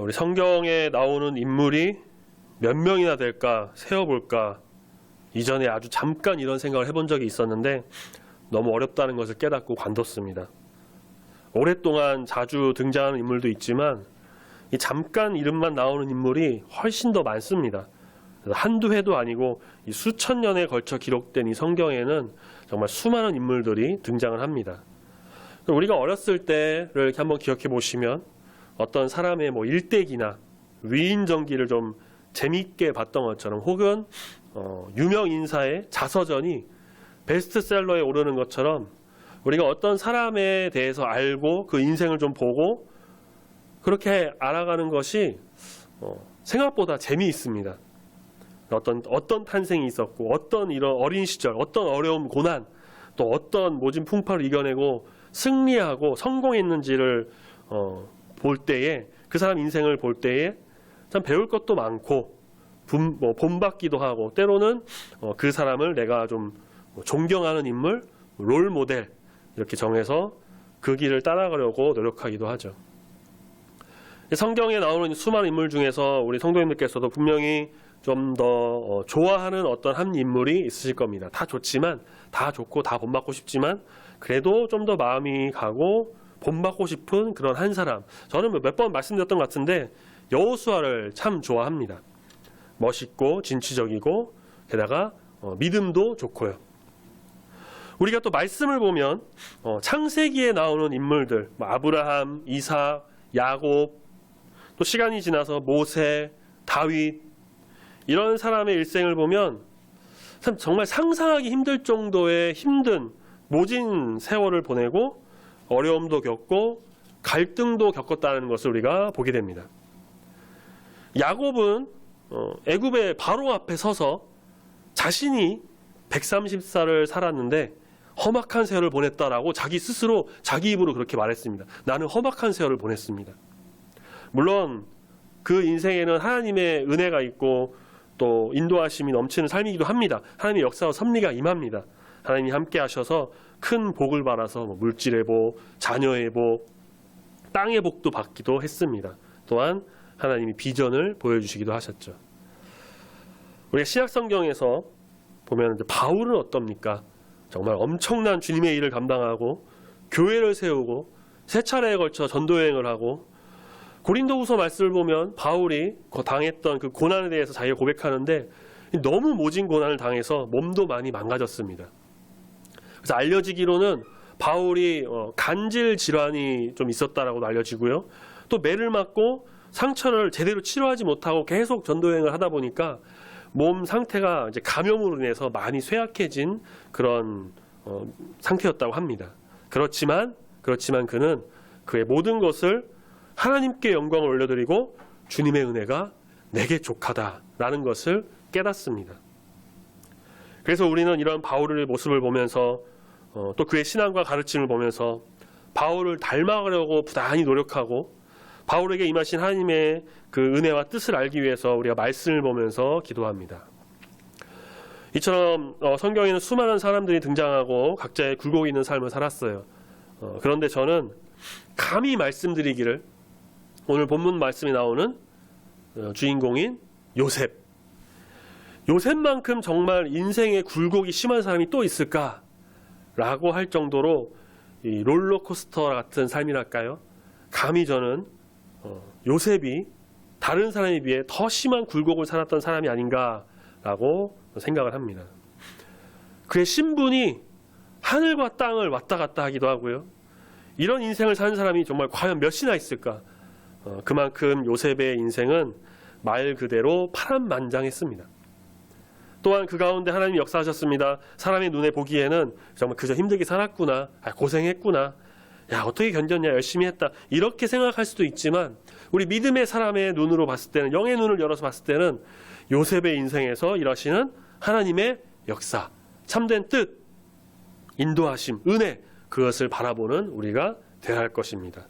우리 성경에 나오는 인물이 몇 명이나 될까 세어볼까 이전에 아주 잠깐 이런 생각을 해본 적이 있었는데 너무 어렵다는 것을 깨닫고 관뒀습니다. 오랫동안 자주 등장하는 인물도 있지만 이 잠깐 이름만 나오는 인물이 훨씬 더 많습니다. 한두 해도 아니고 이 수천 년에 걸쳐 기록된 이 성경에는 정말 수많은 인물들이 등장을 합니다. 우리가 어렸을 때를 이렇게 한번 기억해 보시면 어떤 사람의 일대기나 위인전기를 좀 재미있게 봤던 것처럼 혹은 유명 인사의 자서전이 베스트셀러에 오르는 것처럼 우리가 어떤 사람에 대해서 알고 그 인생을 좀 보고 그렇게 알아가는 것이 생각보다 재미있습니다. 어떤 탄생이 있었고 어떤 이런 어린 시절 어떤 어려움 고난 또 어떤 모진 풍파를 이겨내고 승리하고 성공했는지를 볼 때에 그 사람 인생을 볼 때에 참 배울 것도 많고 본받기도 하고 때로는 그 사람을 내가 좀 존경하는 인물, 롤 모델 이렇게 정해서 그 길을 따라가려고 노력하기도 하죠. 성경에 나오는 수많은 인물 중에서 우리 성도님들께서도 분명히 좀 더 좋아하는 어떤 한 인물이 있으실 겁니다. 다 좋지만 다 좋고 다 본받고 싶지만 그래도 좀 더 마음이 가고 본받고 싶은 그런 한 사람. 저는 몇 번 말씀드렸던 것 같은데 여호수아를 참 좋아합니다. 멋있고 진취적이고 게다가 믿음도 좋고요. 우리가 또 말씀을 보면 창세기에 나오는 인물들 아브라함, 이삭, 야곱 또 시간이 지나서 모세, 다윗 이런 사람의 일생을 보면 참 정말 상상하기 힘들 정도의 힘든 모진 세월을 보내고 어려움도 겪고 갈등도 겪었다는 것을 우리가 보게 됩니다. 야곱은 애굽의 바로 앞에 서서 자신이 130살을 살았는데 험악한 세월을 보냈다라고 자기 스스로 자기 입으로 그렇게 말했습니다. 나는 험악한 세월을 보냈습니다. 물론 그 인생에는 하나님의 은혜가 있고 또 인도하심이 넘치는 삶이기도 합니다. 하나님의 역사와 섭리가 임합니다. 하나님이 함께 하셔서 큰 복을 받아서 물질의 복, 자녀의 복, 땅의 복도 받기도 했습니다. 또한 하나님이 비전을 보여주시기도 하셨죠. 우리가 신약성경에서 보면 바울은 어떻습니까? 정말 엄청난 주님의 일을 감당하고 교회를 세우고 세 차례에 걸쳐 전도여행을 하고 고린도후서 말씀을 보면 바울이 당했던 그 고난에 대해서 자기가 고백하는데 너무 모진 고난을 당해서 몸도 많이 망가졌습니다. 그래서 알려지기로는 바울이 간질 질환이 좀 있었다라고 알려지고요. 또 매를 맞고 상처를 제대로 치료하지 못하고 계속 전도여행을 하다 보니까 몸 상태가 이제 감염으로 인해서 많이 쇠약해진 그런 상태였다고 합니다. 그렇지만 그는 그의 모든 것을 하나님께 영광을 올려드리고 주님의 은혜가 내게 족하다라는 것을 깨닫습니다. 그래서 우리는 이런 바울의 모습을 보면서 또 그의 신앙과 가르침을 보면서 바울을 닮아가려고 부단히 노력하고 바울에게 임하신 하나님의 그 은혜와 뜻을 알기 위해서 우리가 말씀을 보면서 기도합니다. 이처럼 성경에는 수많은 사람들이 등장하고 각자의 굴곡 있는 삶을 살았어요. 그런데 저는 감히 말씀드리기를 오늘 본문 말씀에 나오는 주인공인 요셉만큼 정말 인생의 굴곡이 심한 사람이 또 있을까라고 할 정도로 이 롤러코스터 같은 삶이랄까요? 감히 저는 요셉이 다른 사람에 비해 더 심한 굴곡을 살았던 사람이 아닌가라고 생각을 합니다. 그의 신분이 하늘과 땅을 왔다 갔다 하기도 하고요. 이런 인생을 사는 사람이 정말 과연 몇이나 있을까? 그만큼 요셉의 인생은 말 그대로 파란만장했습니다. 또한 그 가운데 하나님이 역사하셨습니다. 사람의 눈에 보기에는 정말 그저 힘들게 살았구나, 고생했구나, 야 어떻게 견뎠냐, 열심히 했다 이렇게 생각할 수도 있지만 우리 믿음의 사람의 눈으로 봤을 때는 영의 눈을 열어서 봤을 때는 요셉의 인생에서 일하시는 하나님의 역사, 참된 뜻, 인도하심, 은혜 그것을 바라보는 우리가 되어야 할 것입니다.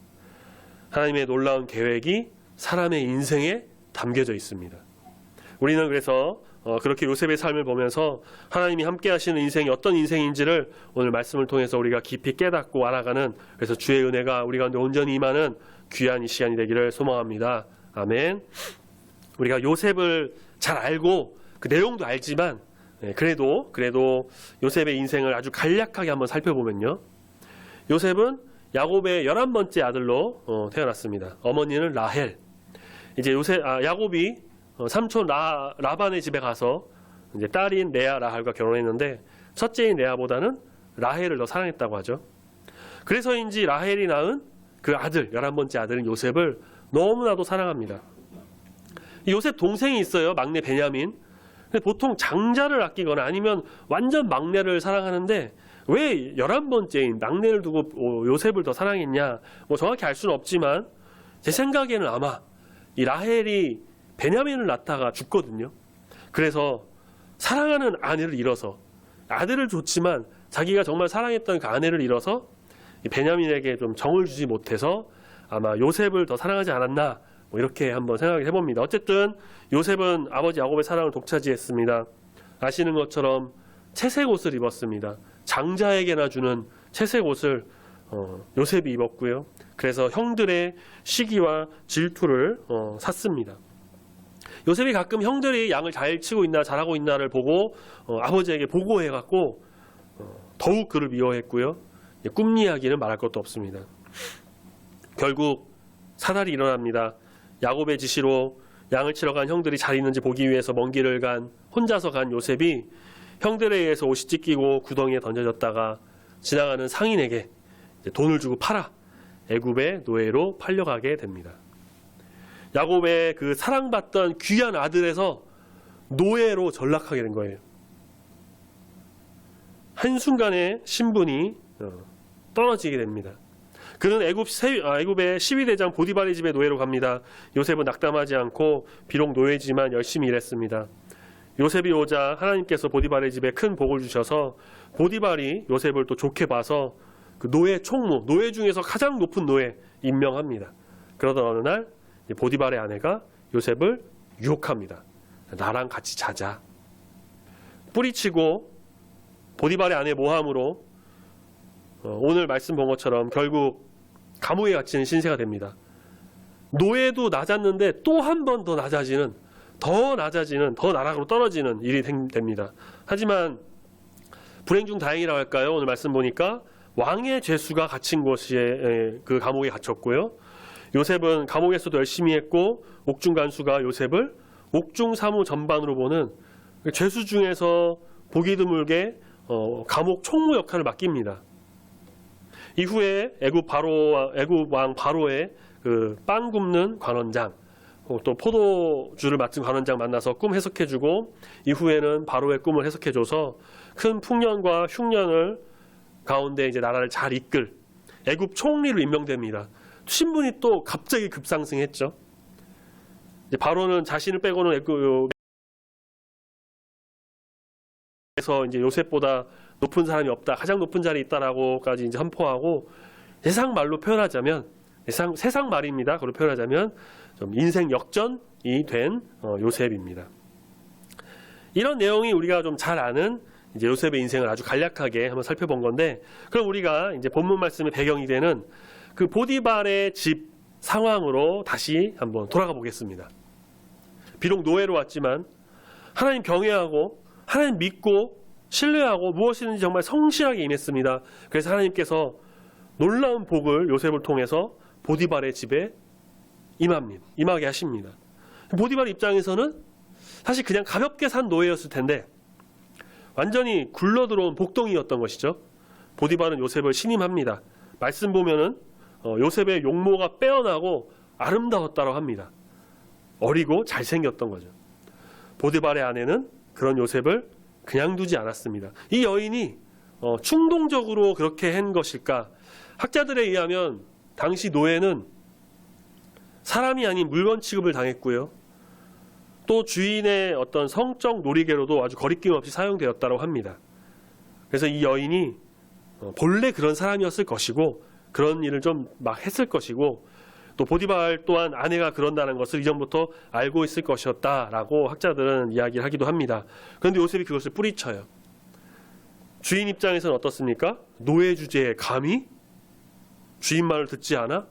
하나님의 놀라운 계획이 사람의 인생에 담겨져 있습니다. 우리는 그래서 그렇게 요셉의 삶을 보면서 하나님이 함께 하시는 인생이 어떤 인생인지를 오늘 말씀을 통해서 우리가 깊이 깨닫고 알아가는 그래서 주의 은혜가 우리 가운데 온전히 임하는 귀한 이 시간이 되기를 소망합니다. 아멘. 우리가 요셉을 잘 알고 그 내용도 알지만 그래도 요셉의 인생을 아주 간략하게 한번 살펴보면요. 요셉은 야곱의 11번째 아들로 태어났습니다. 어머니는 라헬. 이제 야곱이 삼촌 라반의 집에 가서 이제 딸인 레아 라헬과 결혼했는데 첫째인 레아보다는 라헬을 더 사랑했다고 하죠. 그래서인지 라헬이 낳은 그 아들, 11번째 아들인 요셉을 너무나도 사랑합니다. 요셉 동생이 있어요. 막내 베냐민. 근데 보통 장자를 아끼거나 아니면 완전 막내를 사랑하는데 왜 11번째인 막내를 두고 요셉을 더 사랑했냐? 뭐 정확히 알 수는 없지만 제 생각에는 아마 이 라헬이 베냐민을 낳다가 죽거든요. 그래서 사랑하는 아내를 잃어서 아들을 줬지만 자기가 정말 사랑했던 그 아내를 잃어서 이 베냐민에게 좀 정을 주지 못해서 아마 요셉을 더 사랑하지 않았나 뭐 이렇게 한번 생각을 해봅니다. 어쨌든 요셉은 아버지 야곱의 사랑을 독차지했습니다. 아시는 것처럼 채색 옷을 입었습니다. 장자에게나 주는 채색 옷을 요셉이 입었고요. 그래서 형들의 시기와 질투를 샀습니다. 요셉이 가끔 형들이 양을 잘 치고 있나 잘하고 있나를 보고 아버지에게 보고해갖고 더욱 그를 미워했고요. 꿈 이야기는 말할 것도 없습니다. 결국 사달이 일어납니다. 야곱의 지시로 양을 치러 간 형들이 잘 있는지 보기 위해서 먼 길을 혼자서 간 요셉이 형들에 의해서 옷이 찢기고 구덩이에 던져졌다가 지나가는 상인에게 돈을 주고 팔아 애굽의 노예로 팔려가게 됩니다. 야곱의 그 사랑받던 귀한 아들에서 노예로 전락하게 된 거예요. 한순간에 신분이 떨어지게 됩니다. 그는 애굽의 12대장 보디발의 집에 노예로 갑니다. 요셉은 낙담하지 않고 비록 노예지만 열심히 일했습니다. 요셉이 오자 하나님께서 보디발의 집에 큰 복을 주셔서 보디발이 요셉을 또 좋게 봐서 그 노예 총무, 노예 중에서 가장 높은 노예 임명합니다. 그러던 어느 날 보디발의 아내가 요셉을 유혹합니다. 나랑 같이 자자. 뿌리치고 보디발의 아내 모함으로 오늘 말씀 본 것처럼 결국 감옥에 갇히는 신세가 됩니다. 노예도 낮았는데 또 한 번 더 낮아지는, 더 나락으로 떨어지는 일이 됩니다. 하지만 불행 중 다행이라고 할까요? 오늘 말씀 보니까 왕의 죄수가 갇힌 곳에 그 감옥에 갇혔고요. 요셉은 감옥에서도 열심히 했고 옥중 간수가 요셉을 옥중 사무 전반으로 보는 죄수 중에서 보기 드물게 감옥 총무 역할을 맡깁니다. 이후에 애굽 왕 바로의 그 빵 굽는 관원장, 또 포도주를 맡은 관원장 만나서 꿈 해석해주고 이후에는 바로의 꿈을 해석해줘서 큰 풍년과 흉년을 가운데 이제 나라를 잘 이끌 애굽 총리로 임명됩니다. 신분이 또 갑자기 급상승했죠. 이제 바로는 자신을 빼고는 애굽에서 이제 요셉보다 높은 사람이 없다, 가장 높은 자리에 있다라고까지 이제 선포하고 세상 말로 표현하자면 세상 말입니다. 그걸 표현하자면 좀 인생 역전이 된 요셉입니다. 이런 내용이 우리가 좀 잘 아는 이제 요셉의 인생을 아주 간략하게 한번 살펴본 건데, 그럼 우리가 이제 본문 말씀의 배경이 되는 그 보디발의 집 상황으로 다시 한번 돌아가 보겠습니다. 비록 노예로 왔지만 하나님 경외하고 하나님 믿고 신뢰하고 무엇이든지 정말 성실하게 임했습니다. 그래서 하나님께서 놀라운 복을 요셉을 통해서 보디발의 집에 임하게 하십니다. 보디발 입장에서는 사실 그냥 가볍게 산 노예였을 텐데 완전히 굴러들어온 복덩이였던 것이죠. 보디발은 요셉을 신임합니다. 말씀 보면은 요셉의 용모가 빼어나고 아름다웠다고 합니다. 어리고 잘생겼던 거죠. 보디발의 아내는 그런 요셉을 그냥 두지 않았습니다. 이 여인이 충동적으로 그렇게 한 것일까? 학자들에 의하면 당시 노예는 사람이 아닌 물건 취급을 당했고요. 또 주인의 어떤 성적 놀이개로도 아주 거리낌 없이 사용되었다고 합니다. 그래서 이 여인이 본래 그런 사람이었을 것이고 그런 일을 좀 막 했을 것이고 또 보디발 또한 아내가 그런다는 것을 이전부터 알고 있을 것이었다라고 학자들은 이야기를 하기도 합니다. 그런데 요셉이 그것을 뿌리쳐요. 주인 입장에서는 어떻습니까? 노예 주제에 감히? 주인 말을 듣지 않아?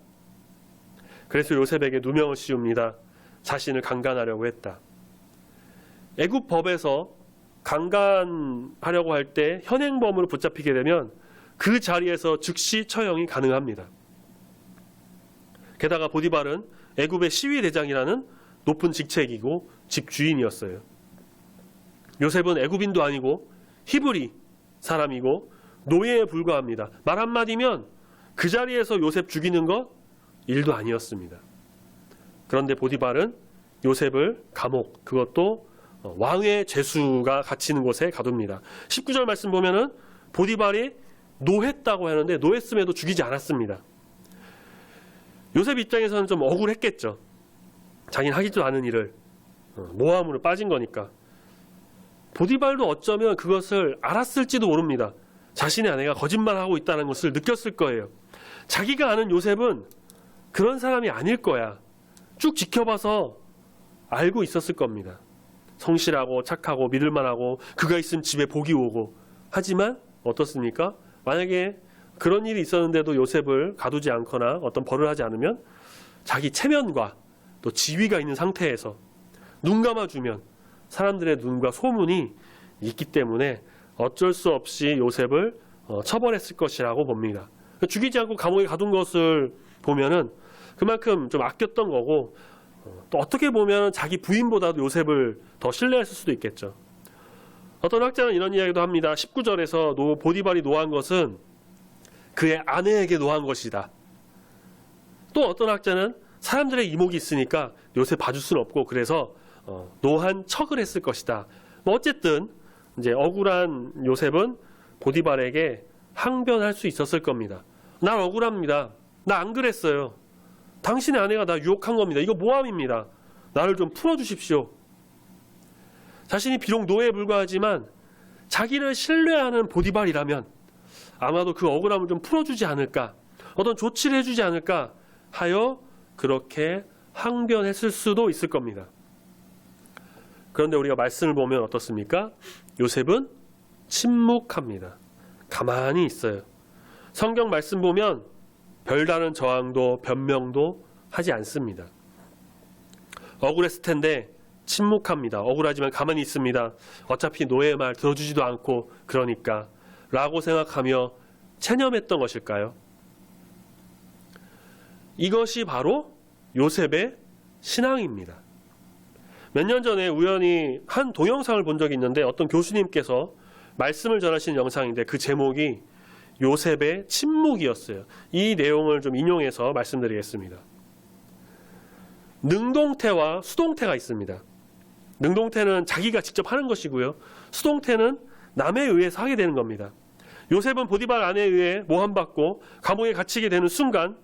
그래서 요셉에게 누명을 씌웁니다. 자신을 강간하려고 했다. 애굽 법에서 강간하려고 할 때 현행범으로 붙잡히게 되면 그 자리에서 즉시 처형이 가능합니다. 게다가 보디발은 애굽의 시위대장이라는 높은 직책이고 집주인이었어요. 요셉은 애굽인도 아니고 히브리 사람이고 노예에 불과합니다. 말 한마디면 그 자리에서 요셉 죽이는 것 일도 아니었습니다. 그런데 보디발은 요셉을 감옥, 그것도 왕의 죄수가 갇히는 곳에 가둡니다. 19절 말씀 보면은 보디발이 노했다고 하는데 노했음에도 죽이지 않았습니다. 요셉 입장에서는 좀 억울했겠죠. 자기는 하지도 않은 일을 모함으로 빠진 거니까. 보디발도 어쩌면 그것을 알았을지도 모릅니다. 자신의 아내가 거짓말하고 있다는 것을 느꼈을 거예요. 자기가 아는 요셉은 그런 사람이 아닐 거야. 쭉 지켜봐서 알고 있었을 겁니다. 성실하고 착하고 믿을만하고 그가 있으면 집에 복이 오고. 하지만 어떻습니까? 만약에 그런 일이 있었는데도 요셉을 가두지 않거나 어떤 벌을 하지 않으면 자기 체면과 또 지위가 있는 상태에서 눈 감아주면 사람들의 눈과 소문이 있기 때문에 어쩔 수 없이 요셉을 처벌했을 것이라고 봅니다. 죽이지 않고 감옥에 가둔 것을 보면은 그만큼 좀 아꼈던 거고, 또 어떻게 보면 자기 부인보다도 요셉을 더 신뢰했을 수도 있겠죠. 어떤 학자는 이런 이야기도 합니다. 19절에서 보디발이 노한 것은 그의 아내에게 노한 것이다. 또 어떤 학자는 사람들의 이목이 있으니까 요셉 봐줄 수는 없고 그래서 노한 척을 했을 것이다. 뭐 어쨌든 이제 억울한 요셉은 보디발에게 항변할 수 있었을 겁니다. 난 억울합니다. 나 안 그랬어요. 당신의 아내가 나 유혹한 겁니다. 이거 모함입니다. 나를 좀 풀어주십시오. 자신이 비록 노예에 불과하지만 자기를 신뢰하는 보디발이라면 아마도 그 억울함을 좀 풀어주지 않을까, 어떤 조치를 해주지 않을까 하여 그렇게 항변했을 수도 있을 겁니다. 그런데 우리가 말씀을 보면 어떻습니까? 요셉은 침묵합니다. 가만히 있어요. 성경 말씀 보면 별다른 저항도 변명도 하지 않습니다. 억울했을 텐데 침묵합니다. 억울하지만 가만히 있습니다. 어차피 노예의 말 들어주지도 않고 그러니까 라고 생각하며 체념했던 것일까요? 이것이 바로 요셉의 신앙입니다. 몇 년 전에 우연히 한 동영상을 본 적이 있는데 어떤 교수님께서 말씀을 전하신 영상인데 그 제목이 요셉의 침묵이었어요. 이 내용을 좀 인용해서 말씀드리겠습니다. 능동태와 수동태가 있습니다. 능동태는 자기가 직접 하는 것이고요. 수동태는 남에 의해서 하게 되는 겁니다. 요셉은 보디발 아내에 의해 모함받고 감옥에 갇히게 되는 순간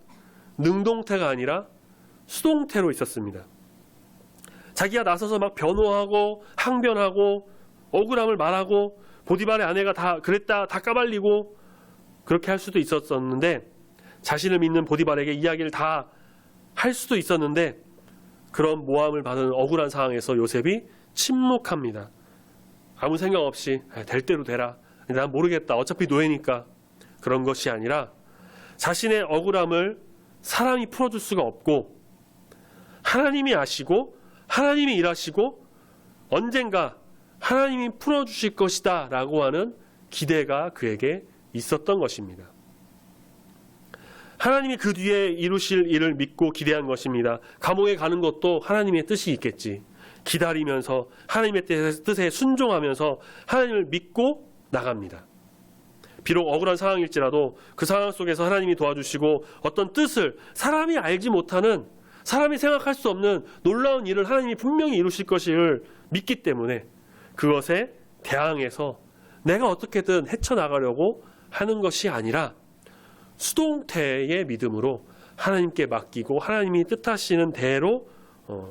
능동태가 아니라 수동태로 있었습니다. 자기가 나서서 막 변호하고 항변하고 억울함을 말하고 보디발의 아내가 다 그랬다 다 까발리고 그렇게 할 수도 있었는데, 자신을 믿는 보디발에게 이야기를 다 할 수도 있었는데 그런 모함을 받은 억울한 상황에서 요셉이 침묵합니다. 아무 생각 없이 될 대로 되라. 난 모르겠다. 어차피 노예니까. 그런 것이 아니라 자신의 억울함을 사람이 풀어줄 수가 없고 하나님이 아시고 하나님이 일하시고 언젠가 하나님이 풀어주실 것이다 라고 하는 기대가 그에게 있었던 것입니다. 하나님이 그 뒤에 이루실 일을 믿고 기대한 것입니다. 감옥에 가는 것도 하나님의 뜻이 있겠지. 기다리면서 하나님의 뜻에 순종하면서 하나님을 믿고 나갑니다. 비록 억울한 상황일지라도 그 상황 속에서 하나님이 도와주시고 어떤 뜻을 사람이 알지 못하는, 사람이 생각할 수 없는 놀라운 일을 하나님이 분명히 이루실 것을 믿기 때문에 그것에 대항해서 내가 어떻게든 헤쳐나가려고 하는 것이 아니라 수동태의 믿음으로 하나님께 맡기고 하나님이 뜻하시는 대로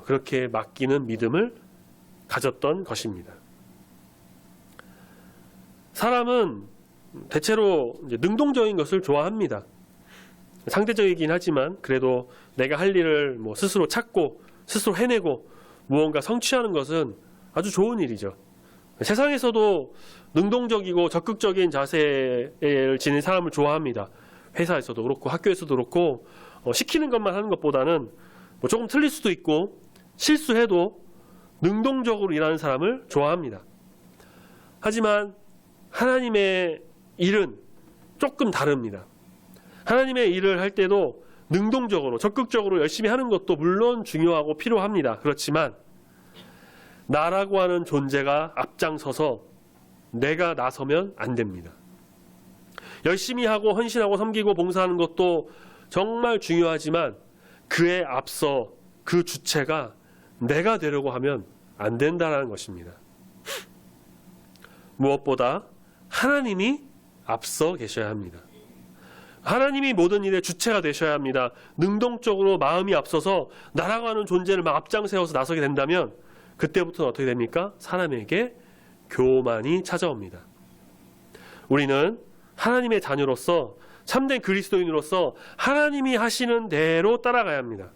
그렇게 맡기는 믿음을 가졌던 것입니다. 사람은 대체로 이제 능동적인 것을 좋아합니다. 상대적이긴 하지만 그래도 내가 할 일을 스스로 찾고 스스로 해내고 무언가 성취하는 것은 아주 좋은 일이죠. 세상에서도 능동적이고 적극적인 자세를 지닌 사람을 좋아합니다. 회사에서도 그렇고 학교에서도 그렇고 시키는 것만 하는 것보다는 조금 틀릴 수도 있고 실수해도 능동적으로 일하는 사람을 좋아합니다. 하지만 하나님의 일은 조금 다릅니다. 하나님의 일을 할 때도 능동적으로 적극적으로 열심히 하는 것도 물론 중요하고 필요합니다. 그렇지만 나라고 하는 존재가 앞장서서 내가 나서면 안 됩니다. 열심히 하고 헌신하고 섬기고 봉사하는 것도 정말 중요하지만 그에 앞서 그 주체가 내가 되려고 하면 안 된다는 것입니다. 무엇보다 하나님이 앞서 계셔야 합니다. 하나님이 모든 일의 주체가 되셔야 합니다. 능동적으로 마음이 앞서서 나라고 하는 존재를 막 앞장세워서 나서게 된다면 그때부터는 어떻게 됩니까? 사람에게 교만이 찾아옵니다. 우리는 하나님의 자녀로서 참된 그리스도인으로서 하나님이 하시는 대로 따라가야 합니다.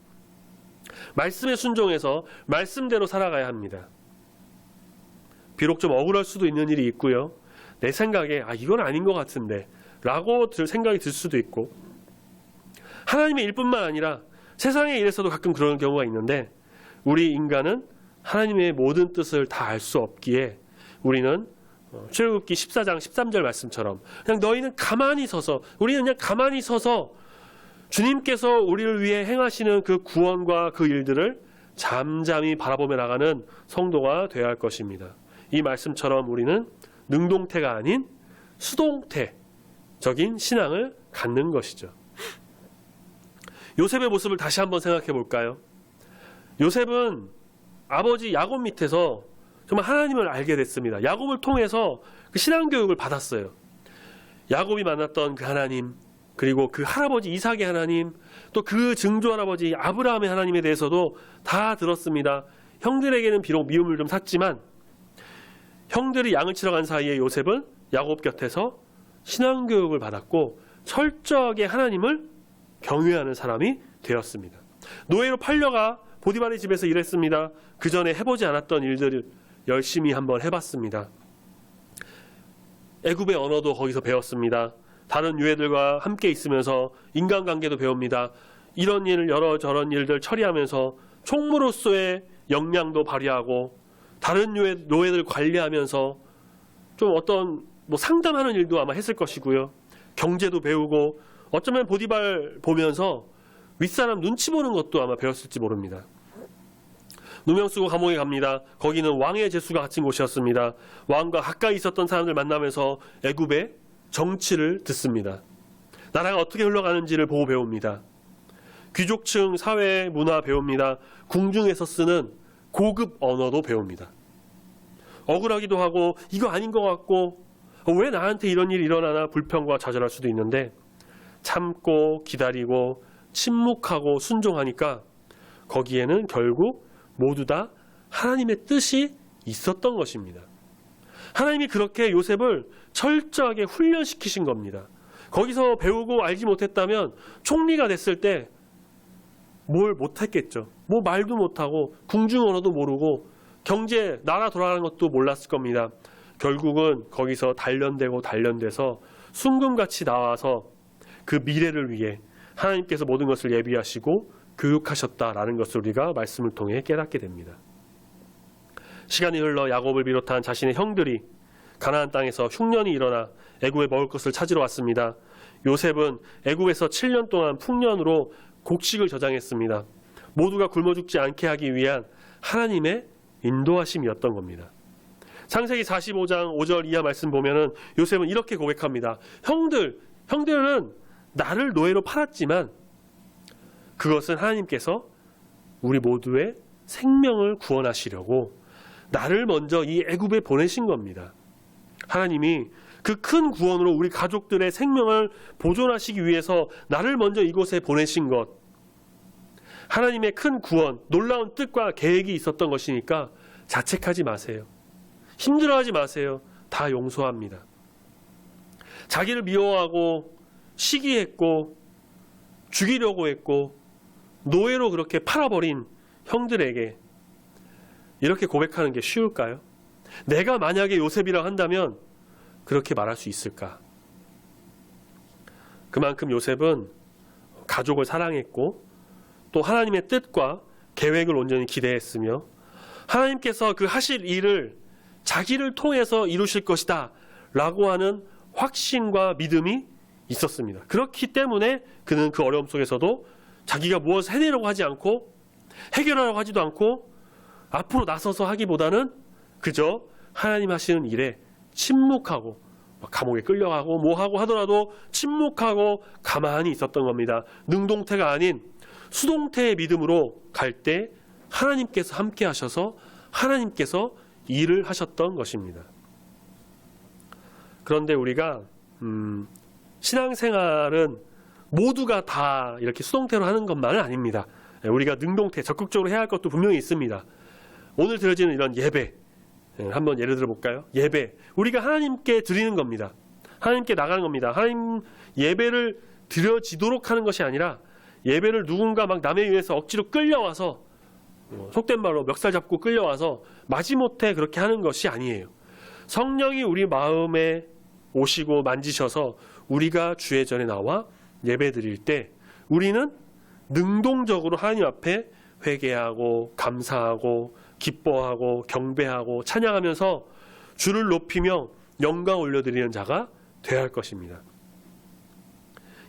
말씀에 순종해서 말씀대로 살아가야 합니다. 비록 좀 억울할 수도 있는 일이 있고요. 내 생각에 이건 아닌 것 같은데 라고 생각이 들 수도 있고, 하나님의 일뿐만 아니라 세상의 일에서도 가끔 그런 경우가 있는데 우리 인간은 하나님의 모든 뜻을 다 알 수 없기에 우리는 출애굽기 14장 13절 말씀처럼 그냥 너희는 가만히 서서, 우리는 그냥 가만히 서서 주님께서 우리를 위해 행하시는 그 구원과 그 일들을 잠잠히 바라보며 나가는 성도가 되어야 할 것입니다. 이 말씀처럼 우리는 능동태가 아닌 수동태적인 신앙을 갖는 것이죠. 요셉의 모습을 다시 한번 생각해 볼까요? 요셉은 아버지 야곱 밑에서 정말 하나님을 알게 됐습니다. 야곱을 통해서 그 신앙교육을 받았어요. 야곱이 만났던 그 하나님, 그리고 그 할아버지 이삭의 하나님, 또 그 증조 할아버지 아브라함의 하나님에 대해서도 다 들었습니다. 형들에게는 비록 미움을 좀 샀지만 형들이 양을 치러 간 사이에 요셉은 야곱 곁에서 신앙교육을 받았고 철저하게 하나님을 경외하는 사람이 되었습니다. 노예로 팔려가 보디발의 집에서 일했습니다. 그 전에 해보지 않았던 일들을 열심히 한번 해봤습니다. 애굽의 언어도 거기서 배웠습니다. 다른 유해들과 함께 있으면서 인간관계도 배웁니다. 이런 일, 저런 일들 처리하면서 총무로서의 역량도 발휘하고 다른 노예들 관리하면서 좀 어떤 상담하는 일도 아마 했을 것이고요. 경제도 배우고 어쩌면 보디발 보면서 윗사람 눈치 보는 것도 아마 배웠을지 모릅니다. 누명 쓰고 감옥에 갑니다. 거기는 왕의 제수가 갇힌 곳이었습니다. 왕과 가까이 있었던 사람들 만나면서 애굽의 정치를 듣습니다. 나라가 어떻게 흘러가는지를 보고 배웁니다. 귀족층 사회 문화 배웁니다. 궁중에서 쓰는 고급 언어도 배웁니다. 억울하기도 하고 이거 아닌 것 같고 왜 나한테 이런 일이 일어나나 불평과 좌절할 수도 있는데 참고 기다리고 침묵하고 순종하니까 거기에는 결국 모두 다 하나님의 뜻이 있었던 것입니다. 하나님이 그렇게 요셉을 철저하게 훈련시키신 겁니다. 거기서 배우고 알지 못했다면 총리가 됐을 때 뭘 못했겠죠. 말도 못하고 궁중 언어도 모르고 경제, 나라 돌아가는 것도 몰랐을 겁니다. 결국은 거기서 단련돼서 순금같이 나와서 그 미래를 위해 하나님께서 모든 것을 예비하시고 교육하셨다라는 것을 우리가 말씀을 통해 깨닫게 됩니다. 시간이 흘러 야곱을 비롯한 자신의 형들이 가나안 땅에서 흉년이 일어나 애굽에 먹을 것을 찾으러 왔습니다. 요셉은 애굽에서 7년 동안 풍년으로 곡식을 저장했습니다. 모두가 굶어 죽지 않게 하기 위한 하나님의 인도하심이었던 겁니다. 창세기 45장 5절 이하 말씀 보면은 요셉은 이렇게 고백합니다. 형들은 나를 노예로 팔았지만 그것은 하나님께서 우리 모두의 생명을 구원하시려고 나를 먼저 이 애굽에 보내신 겁니다. 하나님이 그 큰 구원으로 우리 가족들의 생명을 보존하시기 위해서 나를 먼저 이곳에 보내신 것, 하나님의 큰 구원, 놀라운 뜻과 계획이 있었던 것이니까 자책하지 마세요. 힘들어하지 마세요. 다 용서합니다. 자기를 미워하고 시기했고 죽이려고 했고 노예로 그렇게 팔아버린 형들에게 이렇게 고백하는 게 쉬울까요? 내가 만약에 요셉이라고 한다면 그렇게 말할 수 있을까? 그만큼 요셉은 가족을 사랑했고 또 하나님의 뜻과 계획을 온전히 기대했으며 하나님께서 그 하실 일을 자기를 통해서 이루실 것이다 라고 하는 확신과 믿음이 있었습니다. 그렇기 때문에 그는 그 어려움 속에서도 자기가 무엇을 해내려고 하지 않고 해결하려고 하지도 않고 앞으로 나서서 하기보다는 그저 하나님 하시는 일에 침묵하고 감옥에 끌려가고 뭐하고 하더라도 침묵하고 가만히 있었던 겁니다. 능동태가 아닌 수동태의 믿음으로 갈 때 하나님께서 함께 하셔서 하나님께서 일을 하셨던 것입니다. 그런데 우리가 신앙생활은 모두가 다 이렇게 수동태로 하는 것만은 아닙니다. 우리가 능동태, 적극적으로 해야 할 것도 분명히 있습니다. 오늘 드려지는 이런 예배, 한번 예를 들어볼까요? 예배, 우리가 하나님께 드리는 겁니다. 하나님께 나가는 겁니다. 하나님 예배를 드려지도록 하는 것이 아니라 예배를 누군가 막 남에 의해서 억지로 끌려와서 속된 말로 멱살 잡고 끌려와서 마지못해 그렇게 하는 것이 아니에요. 성령이 우리 마음에 오시고 만지셔서 우리가 주의 전에 나와 예배 드릴 때 우리는 능동적으로 하나님 앞에 회개하고 감사하고 기뻐하고 경배하고 찬양하면서 주를 높이며 영광 올려드리는 자가 되어야 할 것입니다.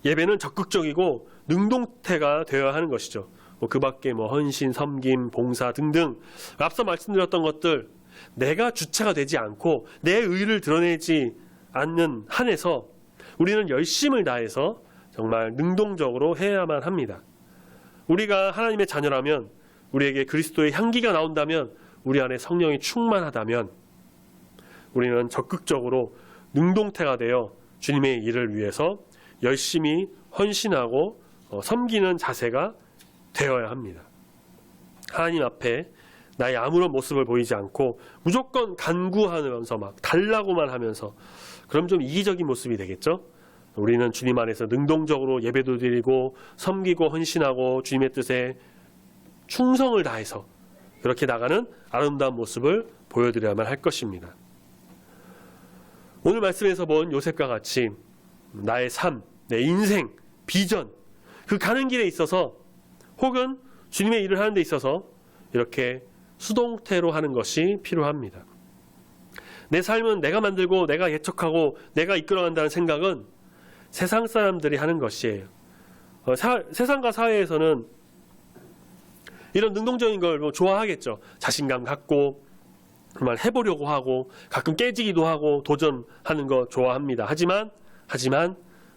예배는 적극적이고 능동태가 되어야 하는 것이죠. 그 밖에 헌신, 섬김, 봉사 등등 앞서 말씀드렸던 것들 내가 주체가 되지 않고 내 의를 드러내지 않는 한에서 우리는 열심을 다해서 정말 능동적으로 해야만 합니다. 우리가 하나님의 자녀라면 우리에게 그리스도의 향기가 나온다면 우리 안에 성령이 충만하다면 우리는 적극적으로 능동태가 되어 주님의 일을 위해서 열심히 헌신하고 섬기는 자세가 되어야 합니다. 하나님 앞에 나의 아무런 모습을 보이지 않고 무조건 간구하면서 막 달라고만 하면서 그럼 좀 이기적인 모습이 되겠죠? 우리는 주님 안에서 능동적으로 예배도 드리고 섬기고 헌신하고 주님의 뜻에 충성을 다해서 그렇게 나가는 아름다운 모습을 보여드려야만 할 것입니다. 오늘 말씀에서 본 요셉과 같이 나의 삶, 내 인생, 비전, 그 가는 길에 있어서 혹은 주님의 일을 하는 데 있어서 이렇게 수동태로 하는 것이 필요합니다. 내 삶은 내가 만들고 내가 예측하고 내가 이끌어간다는 생각은 세상 사람들이 하는 것이에요. 세상과 사회에서는 이런 능동적인 걸 좋아하겠죠. 자신감 갖고 정말 해보려고 하고 가끔 깨지기도 하고 도전하는 거 좋아합니다. 하지만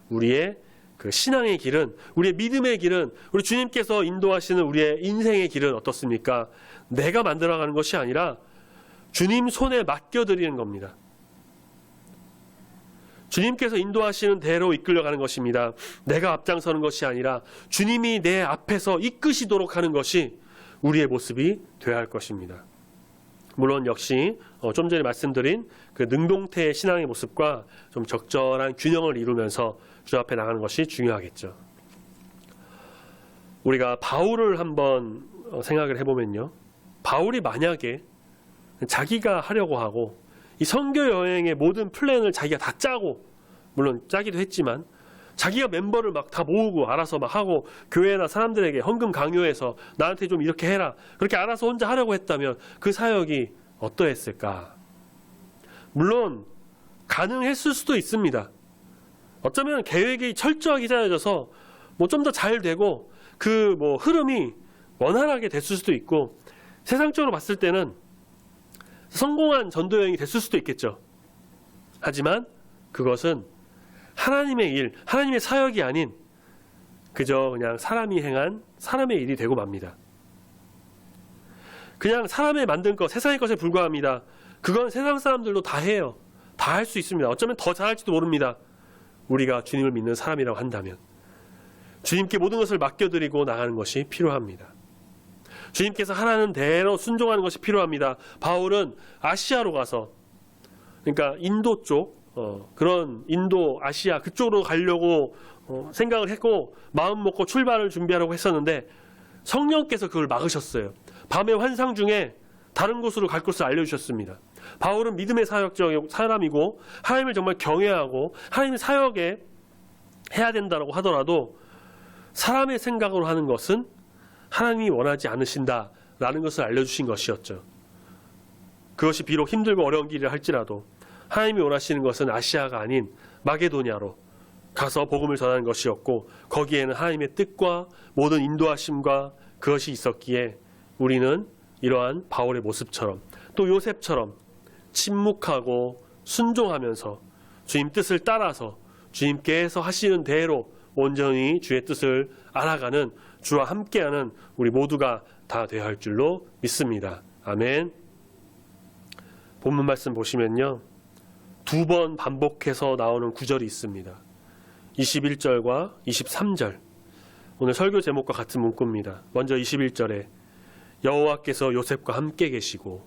우리의 그 신앙의 길은, 우리의 믿음의 길은, 우리 주님께서 인도하시는 우리의 인생의 길은 어떻습니까? 내가 만들어가는 것이 아니라 주님 손에 맡겨드리는 겁니다. 주님께서 인도하시는 대로 이끌려가는 것입니다. 내가 앞장서는 것이 아니라 주님이 내 앞에서 이끄시도록 하는 것이 우리의 모습이 되어야 할 것입니다. 물론 역시 좀 전에 말씀드린 그 능동태의 신앙의 모습과 좀 적절한 균형을 이루면서 주 앞에 나가는 것이 중요하겠죠. 우리가 바울을 한번 생각을 해보면요. 바울이 만약에 자기가 하려고 하고 이 선교 여행의 모든 플랜을 자기가 다 짜고, 물론 짜기도 했지만 자기가 멤버를 막 다 모으고 알아서 막 하고 교회나 사람들에게 헌금 강요해서 나한테 좀 이렇게 해라, 그렇게 알아서 혼자 하려고 했다면 그 사역이 어떠했을까? 물론 가능했을 수도 있습니다. 어쩌면 계획이 철저하게 짜여져서 좀 더 잘 되고 그 흐름이 원활하게 됐을 수도 있고 세상적으로 봤을 때는 성공한 전도 여행이 됐을 수도 있겠죠. 하지만 그것은 하나님의 일, 하나님의 사역이 아닌 그저 그냥 사람이 행한 사람의 일이 되고 맙니다. 그냥 사람의 만든 것, 세상의 것에 불과합니다. 그건 세상 사람들도 다 해요. 다 할 수 있습니다. 어쩌면 더 잘할지도 모릅니다. 우리가 주님을 믿는 사람이라고 한다면 주님께 모든 것을 맡겨드리고 나가는 것이 필요합니다. 주님께서 하라는 대로 순종하는 것이 필요합니다. 바울은 아시아로 가서, 그러니까 인도 쪽, 그런 인도, 아시아 그쪽으로 가려고 생각을 했고 마음 먹고 출발을 준비하려고 했었는데 성령께서 그걸 막으셨어요. 밤의 환상 중에 다른 곳으로 갈 곳을 알려주셨습니다. 바울은 믿음의 사역적 사람이고 하나님을 정말 경외하고 하나님의 사역에 해야 된다고 하더라도 사람의 생각으로 하는 것은 하나님이 원하지 않으신다라는 것을 알려주신 것이었죠. 그것이 비록 힘들고 어려운 길이라 할지라도 하나님이 원하시는 것은 아시아가 아닌 마게도냐로 가서 복음을 전하는 것이었고, 거기에는 하나님의 뜻과 모든 인도하심과 그것이 있었기에 우리는 이러한 바울의 모습처럼 또 요셉처럼 침묵하고 순종하면서 주님 뜻을 따라서 주님께서 하시는 대로 온전히 주의 뜻을 알아가는, 주와 함께하는 우리 모두가 다 되어야 할 줄로 믿습니다. 아멘. 본문 말씀 보시면요, 2번 반복해서 나오는 구절이 있습니다. 21절과 23절. 오늘 설교 제목과 같은 문구입니다. 먼저 21절에 여호와께서 요셉과 함께 계시고,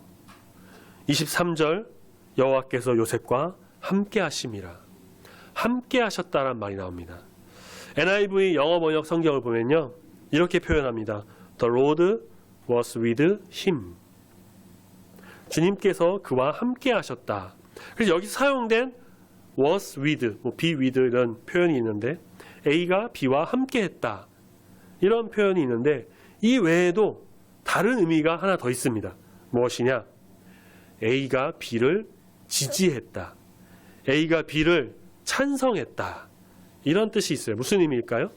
23절 여호와께서 요셉과 함께 하심이라. 함께 하셨다란 말이 나옵니다. NIV 영어 번역 성경을 보면요, 이렇게 표현합니다. The Lord was with him. 주님께서 그와 함께 하셨다. 그래서 여기 사용된 was with, be with 이런 표현이 있는데, A가 B와 함께 했다 이런 표현이 있는데, 이 외에도 다른 의미가 하나 더 있습니다. 무엇이냐? A가 B를 지지했다, A가 B를 찬성했다, 이런 뜻이 있어요. 무슨 의미일까요?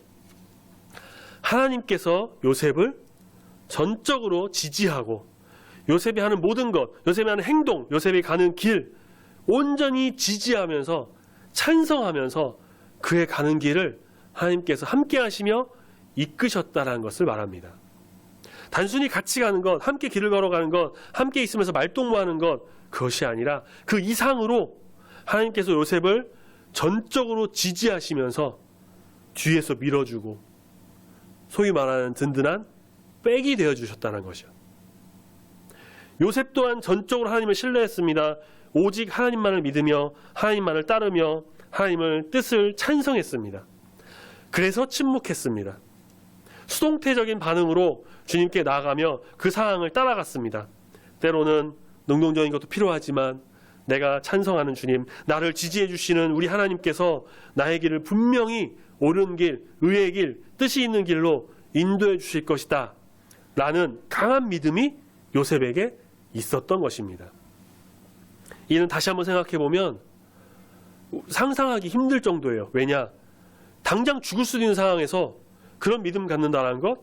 하나님께서 요셉을 전적으로 지지하고, 요셉이 하는 모든 것, 요셉이 하는 행동, 요셉이 가는 길 온전히 지지하면서 찬성하면서 그의 가는 길을 하나님께서 함께 하시며 이끄셨다라는 것을 말합니다. 단순히 같이 가는 것, 함께 길을 걸어가는 것, 함께 있으면서 말동무하는 것, 그것이 아니라 그 이상으로 하나님께서 요셉을 전적으로 지지하시면서 뒤에서 밀어주고, 소위 말하는 든든한 백이 되어주셨다는 것이요. 요셉 또한 전적으로 하나님을 신뢰했습니다. 오직 하나님만을 믿으며 하나님만을 따르며 하나님의 뜻을 찬성했습니다. 그래서 침묵했습니다. 수동태적인 반응으로 주님께 나아가며 그 상황을 따라갔습니다. 때로는 능동적인 것도 필요하지만 내가 찬성하는 주님, 나를 지지해 주시는 우리 하나님께서 나의 길을 분명히 옳은 길, 의의 길, 뜻이 있는 길로 인도해 주실 것이다 라는 강한 믿음이 요셉에게 있었던 것입니다. 이는 다시 한번 생각해 보면 상상하기 힘들 정도예요. 왜냐? 당장 죽을 수 있는 상황에서 그런 믿음 갖는다는 것,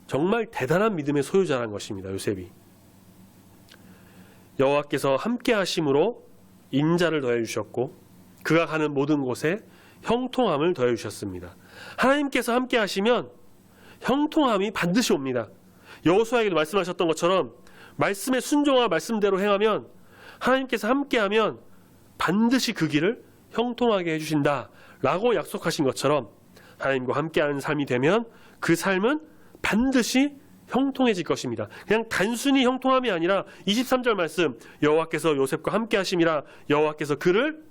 정말 대단한 믿음의 소유자라는 것입니다. 요셉이. 여호와께서 함께 하심으로 인자를 더해 주셨고, 그가 가는 모든 곳에 형통함을 더해 주셨습니다. 하나님께서 함께 하시면 형통함이 반드시 옵니다. 여호수아에게도 말씀하셨던 것처럼 말씀에 순종하고 말씀대로 행하면, 하나님께서 함께하면 반드시 그 길을 형통하게 해주신다 라고 약속하신 것처럼, 하나님과 함께하는 삶이 되면 그 삶은 반드시 형통해질 것입니다. 그냥 단순히 형통함이 아니라 23절 말씀, 여호와께서 요셉과 함께 하심이라, 여호와께서 그를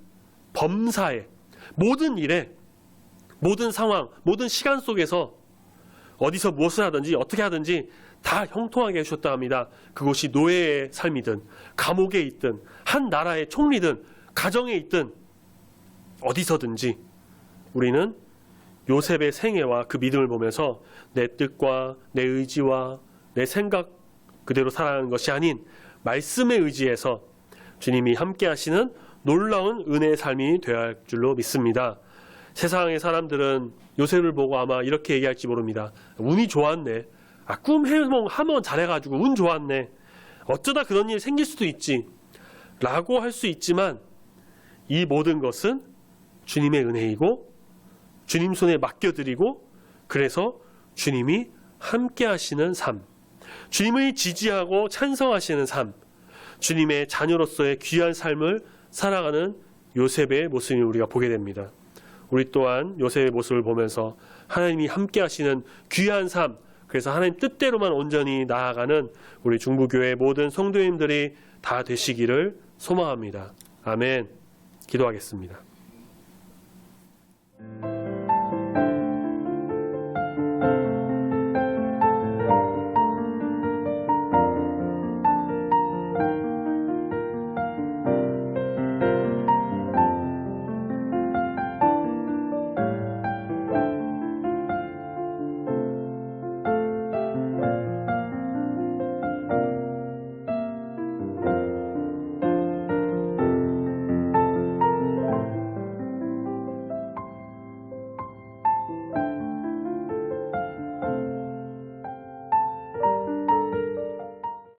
범사에, 모든 일에, 모든 상황, 모든 시간 속에서 어디서 무엇을 하든지 어떻게 하든지 다 형통하게 해주셨다 합니다. 그곳이 노예의 삶이든 감옥에 있든 한 나라의 총리든 가정에 있든 어디서든지 우리는 요셉의 생애와 그 믿음을 보면서 내 뜻과 내 의지와 내 생각 그대로 살아가는 것이 아닌 말씀에 의지해서 주님이 함께 하시는 놀라운 은혜의 삶이 되어야 할 줄로 믿습니다. 세상의 사람들은 요셉을 보고 아마 이렇게 얘기할지 모릅니다. 운이 좋았네. 꿈 해몽 하면 잘해가지고 운 좋았네. 어쩌다 그런 일이 생길 수도 있지 라고 할 수 있지만, 이 모든 것은 주님의 은혜이고 주님 손에 맡겨드리고, 그래서 주님이 함께 하시는 삶, 주님을 지지하고 찬성하시는 삶, 주님의 자녀로서의 귀한 삶을 살아가는 요셉의 모습을 우리가 보게 됩니다. 우리 또한 요셉의 모습을 보면서 하나님이 함께 하시는 귀한 삶, 그래서 하나님 뜻대로만 온전히 나아가는 우리 중부교회 모든 성도님들이 다 되시기를 소망합니다. 아멘. 기도하겠습니다.